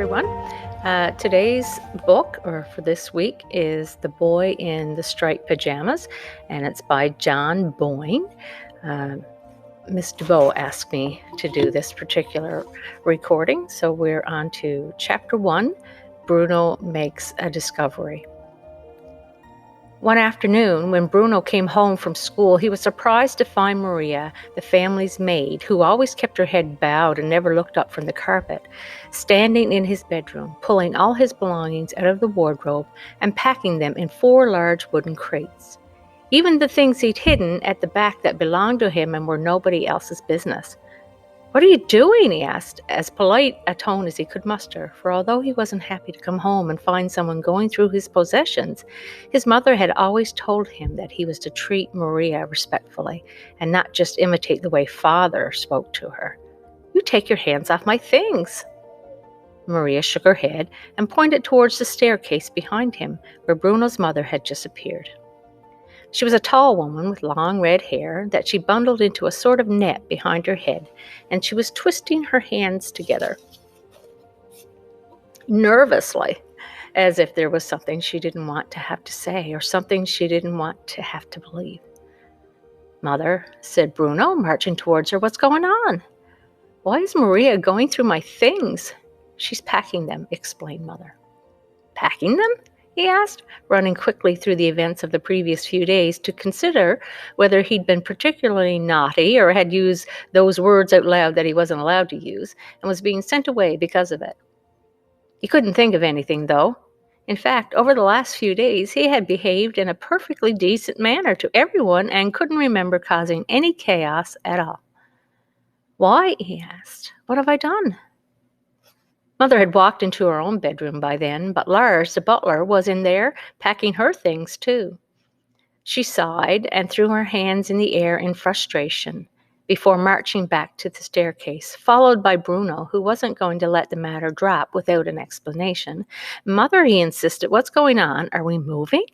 everyone. Today's book, or for this week, is The Boy in the Striped Pajamas, and it's by John Boyne. Miss DeVoe asked me to do this particular recording, so we're on to Chapter 1, Bruno Makes a Discovery. One afternoon, when Bruno came home from school, he was surprised to find Maria, the family's maid, who always kept her head bowed and never looked up from the carpet, standing in his bedroom, pulling all his belongings out of the wardrobe and packing them in 4 large wooden crates. Even the things he'd hidden at the back that belonged to him and were nobody else's business. "What are you doing?" he asked, as polite a tone as he could muster, for although he wasn't happy to come home and find someone going through his possessions, his mother had always told him that he was to treat Maria respectfully and not just imitate the way father spoke to her. "You take your hands off my things." Maria shook her head and pointed towards the staircase behind him, where Bruno's mother had just appeared. She was a tall woman with long red hair that she bundled into a sort of net behind her head, and she was twisting her hands together nervously, as if there was something she didn't want to have to say or something she didn't want to have to believe. "Mother," said Bruno, marching towards her, "what's going on?" "Why is Maria going through my things?" "She's packing them," explained Mother. "Packing them?" he asked, running quickly through the events of the previous few days to consider whether he'd been particularly naughty or had used those words out loud that he wasn't allowed to use and was being sent away because of it. He couldn't think of anything, though. In fact, over the last few days, he had behaved in a perfectly decent manner to everyone and couldn't remember causing any chaos at all. "Why?" he asked. "What have I done?" Mother had walked into her own bedroom by then, but Lars, the butler, was in there packing her things too. She sighed and threw her hands in the air in frustration before marching back to the staircase, followed by Bruno, who wasn't going to let the matter drop without an explanation. "Mother," he insisted, "what's going on? Are we moving?"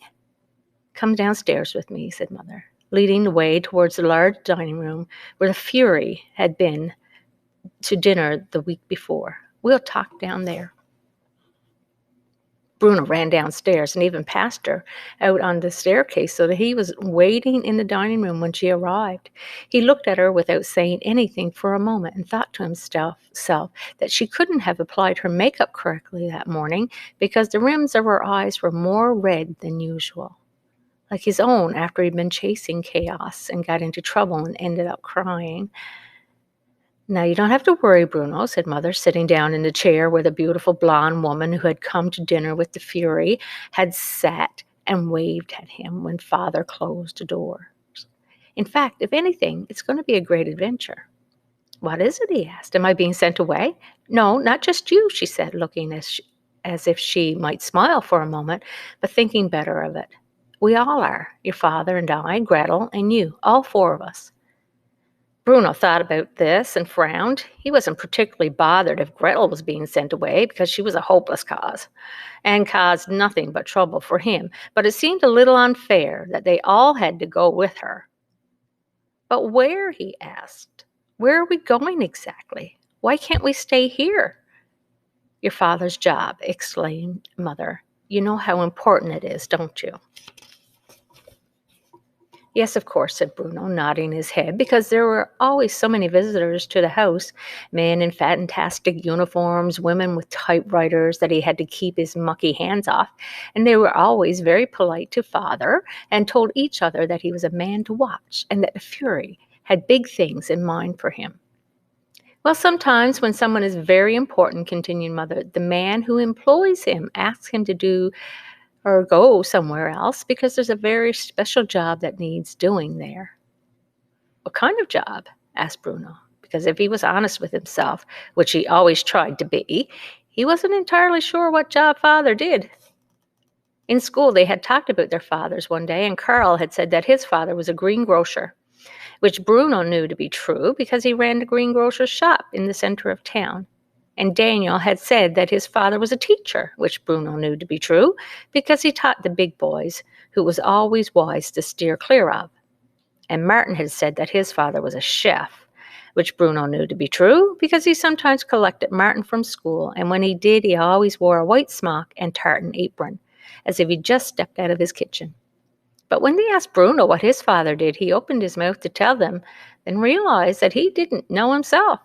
"Come downstairs with me," said Mother, leading the way towards the large dining room where the Fury had been to dinner the week before. "We'll talk down there." Bruno ran downstairs and even past her out on the staircase so that he was waiting in the dining room when she arrived. He looked at her without saying anything for a moment and thought to himself that she couldn't have applied her makeup correctly that morning because the rims of her eyes were more red than usual, like his own after he'd been chasing chaos and got into trouble and ended up crying. "Now, you don't have to worry, Bruno," said Mother, sitting down in the chair where the beautiful blonde woman who had come to dinner with the Fury had sat and waved at him when Father closed the doors. "In fact, if anything, it's going to be a great adventure." "What is it?" he asked. "Am I being sent away?" "No, not just you," she said, looking as if she might smile for a moment, but thinking better of it. "We all are, your father and I, Gretel and you, all 4 of us." Bruno thought about this and frowned. He wasn't particularly bothered if Gretel was being sent away because she was a hopeless cause and caused nothing but trouble for him, but it seemed a little unfair that they all had to go with her. "But where?" he asked. "Where are we going exactly? Why can't we stay here?" "Your father's job," exclaimed Mother. "You know how important it is, don't you?" "Yes, of course," said Bruno, nodding his head, because there were always so many visitors to the house, men in fantastic uniforms, women with typewriters that he had to keep his mucky hands off, and they were always very polite to Father and told each other that he was a man to watch and that the Fury had big things in mind for him. "Well, sometimes when someone is very important," continued Mother, "the man who employs him asks him to do or go somewhere else because there's a very special job that needs doing there." "What kind of job?" asked Bruno, because if he was honest with himself, which he always tried to be, he wasn't entirely sure what job Father did. In school, they had talked about their fathers one day, and Carl had said that his father was a greengrocer, which Bruno knew to be true because he ran the greengrocer's shop in the center of town. And Daniel had said that his father was a teacher, which Bruno knew to be true because he taught the big boys, who was always wise to steer clear of. And Martin had said that his father was a chef, which Bruno knew to be true because he sometimes collected Martin from school, and when he did, he always wore a white smock and tartan apron, as if he'd just stepped out of his kitchen. But when they asked Bruno what his father did, he opened his mouth to tell them, then realized that he didn't know himself.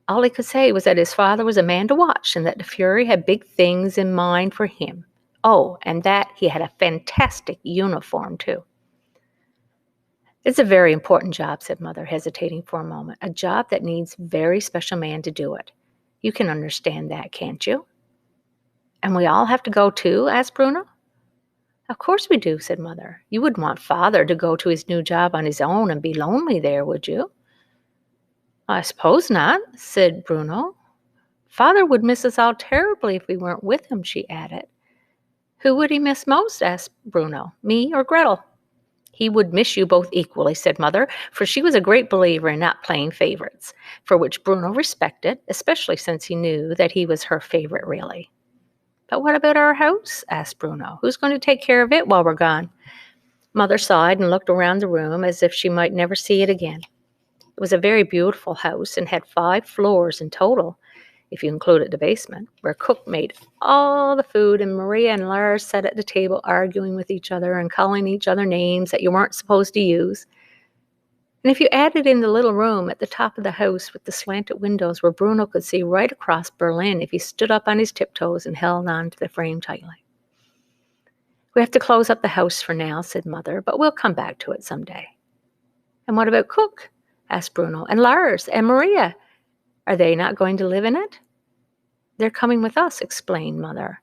All he could say was that his father was a man to watch and that the Fury had big things in mind for him. Oh, and that he had a fantastic uniform, too. It's a very important job, said Mother, hesitating for a moment. A job that needs a very special man to do it. You can understand that, can't you? And we all have to go too? Asked Bruno. Of course we do, said Mother. You wouldn't want Father to go to his new job on his own and be lonely there, would you? I suppose not, said Bruno. Father would miss us all terribly if we weren't with him, she added. Who would he miss most? Asked Bruno. Me or Gretel? He would miss you both equally, said Mother, for she was a great believer in not playing favorites, for which Bruno respected, especially since he knew that he was her favorite really. But what about our house? Asked Bruno. Who's going to take care of it while we're gone? Mother sighed and looked around the room as if she might never see it again. It was a very beautiful house and had 5 floors in total, if you included the basement, where Cook made all the food and Maria and Lars sat at the table arguing with each other and calling each other names that you weren't supposed to use. And if you added in the little room at the top of the house with the slanted windows where Bruno could see right across Berlin if he stood up on his tiptoes and held on to the frame tightly. We have to close up the house for now, said Mother, but we'll come back to it someday. And what about Cook? Asked Bruno. And Lars and Maria? Are they not going to live in it? They're coming with us, explained Mother.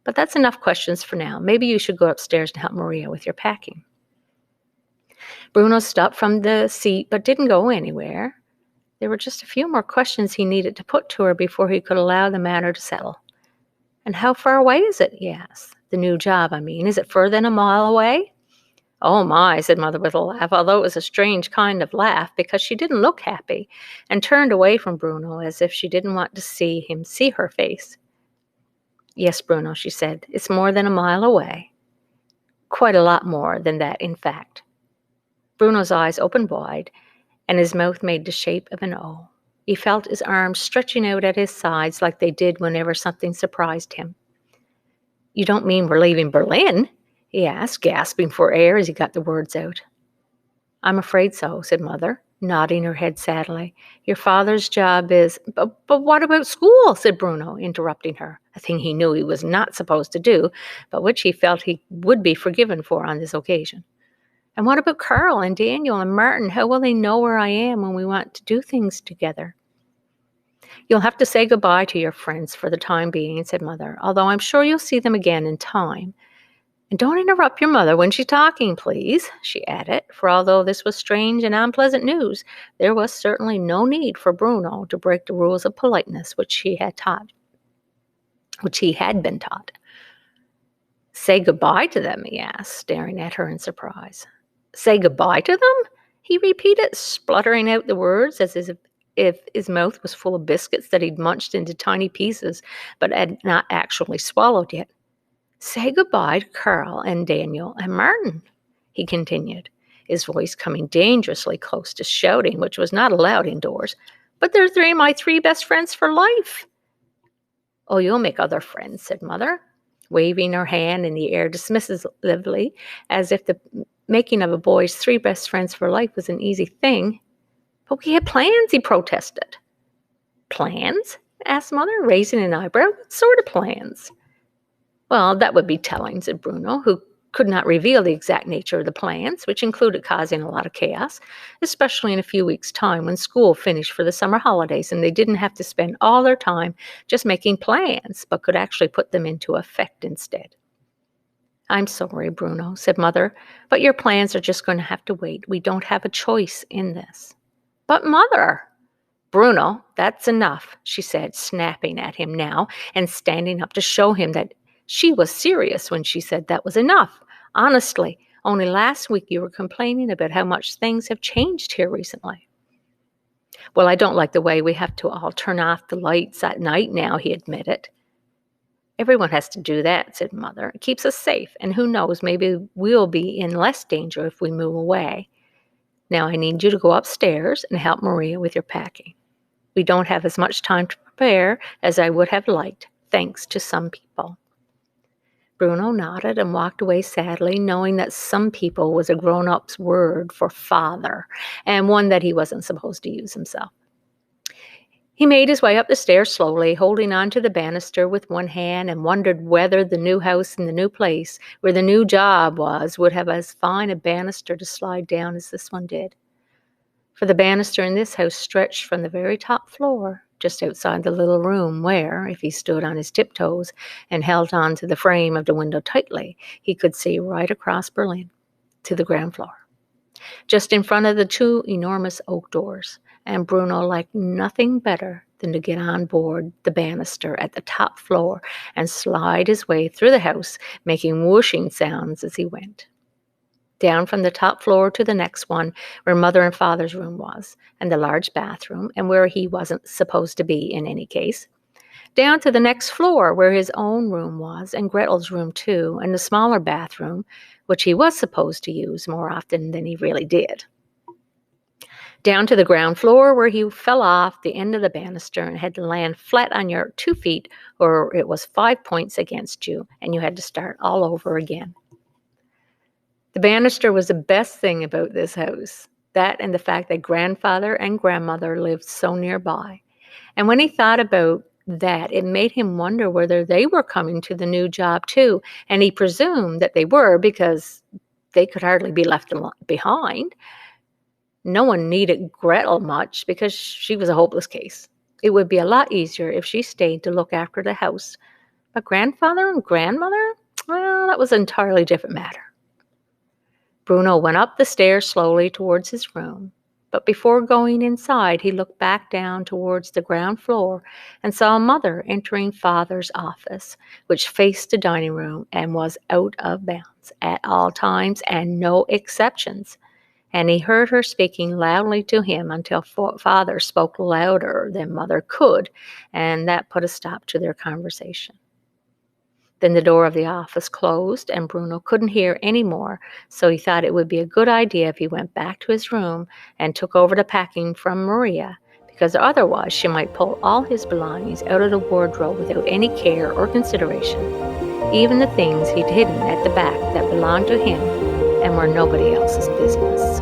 But that's enough questions for now. Maybe you should go upstairs and help Maria with your packing. Bruno stopped from the seat but didn't go anywhere. There were just a few more questions he needed to put to her before he could allow the matter to settle. And how far away is it? He asked. The new job, I mean. Is it further than a mile away? Oh my, said Mother with a laugh, although it was a strange kind of laugh because she didn't look happy and turned away from Bruno as if she didn't want to see him see her face. Yes, Bruno, she said, it's more than a mile away. Quite a lot more than that, in fact. Bruno's eyes opened wide and his mouth made the shape of an O. He felt his arms stretching out at his sides like they did whenever something surprised him. You don't mean we're leaving Berlin? He asked, gasping for air as he got the words out. I'm afraid so, said Mother, nodding her head sadly. Your father's job is... But what about school? Said Bruno, interrupting her, a thing he knew he was not supposed to do, but which he felt he would be forgiven for on this occasion. And what about Carl and Daniel and Martin? How will they know where I am when we want to do things together? You'll have to say goodbye to your friends for the time being, said Mother, although I'm sure you'll see them again in time. And don't interrupt your mother when she's talking, please, she added, for although this was strange and unpleasant news, there was certainly no need for Bruno to break the rules of politeness which he had been taught. Say goodbye to them, he asked, staring at her in surprise. Say goodbye to them? He repeated, spluttering out the words as if his mouth was full of biscuits that he'd munched into tiny pieces but had not actually swallowed yet. Say goodbye to Carl and Daniel and Martin, he continued, his voice coming dangerously close to shouting, which was not allowed indoors. But they're my 3 best friends for life. Oh, you'll make other friends, said Mother, waving her hand in the air dismissively, as if the making of a boy's 3 best friends for life was an easy thing. But we had plans, he protested. Plans? Asked Mother, raising an eyebrow. What sort of plans? Well, that would be telling, said Bruno, who could not reveal the exact nature of the plans, which included causing a lot of chaos, especially in a few weeks' time when school finished for the summer holidays and they didn't have to spend all their time just making plans, but could actually put them into effect instead. I'm sorry, Bruno, said Mother, but your plans are just going to have to wait. We don't have a choice in this. But Mother... Bruno, that's enough, she said, snapping at him now and standing up to show him that she was serious when she said that was enough. Honestly, only last week you were complaining about how much things have changed here recently. Well, I don't like the way we have to all turn off the lights at night now, he admitted. Everyone has to do that, said Mother. It keeps us safe, and who knows, maybe we'll be in less danger if we move away. Now I need you to go upstairs and help Maria with your packing. We don't have as much time to prepare as I would have liked, thanks to some people." Bruno nodded and walked away sadly, knowing that "some people" was a grown-up's word for father, and one that he wasn't supposed to use himself. He made his way up the stairs slowly, holding on to the banister with one hand, and wondered whether the new house in the new place, where the new job was, would have as fine a banister to slide down as this one did. For the banister in this house stretched from the very top floor, just outside the little room where, if he stood on his tiptoes and held on to the frame of the window tightly, he could see right across Berlin to the ground floor, just in front of the two enormous oak doors. And Bruno liked nothing better than to get on board the banister at the top floor and slide his way through the house, making whooshing sounds as he went. Down from the top floor to the next one, where Mother and Father's room was, and the large bathroom, and where he wasn't supposed to be in any case. Down to the next floor, where his own room was, and Gretel's room too, and the smaller bathroom, which he was supposed to use more often than he really did. Down to the ground floor, where he fell off the end of the banister and had to land flat on your 2 feet, or it was 5 points against you, and you had to start all over again. The banister was the best thing about this house, that and the fact that grandfather and grandmother lived so nearby. And when he thought about that, it made him wonder whether they were coming to the new job too, and he presumed that they were because they could hardly be left behind. No one needed Gretel much because she was a hopeless case. It would be a lot easier if she stayed to look after the house. But grandfather and grandmother? Well, that was an entirely different matter. Bruno went up the stairs slowly towards his room, but before going inside, he looked back down towards the ground floor and saw Mother entering Father's office, which faced the dining room and was out of bounds at all times and no exceptions. And he heard her speaking loudly to him until Father spoke louder than Mother could, and that put a stop to their conversation. Then the door of the office closed, and Bruno couldn't hear any more, so he thought it would be a good idea if he went back to his room and took over the packing from Maria, because otherwise she might pull all his belongings out of the wardrobe without any care or consideration, even the things he'd hidden at the back that belonged to him and were nobody else's business.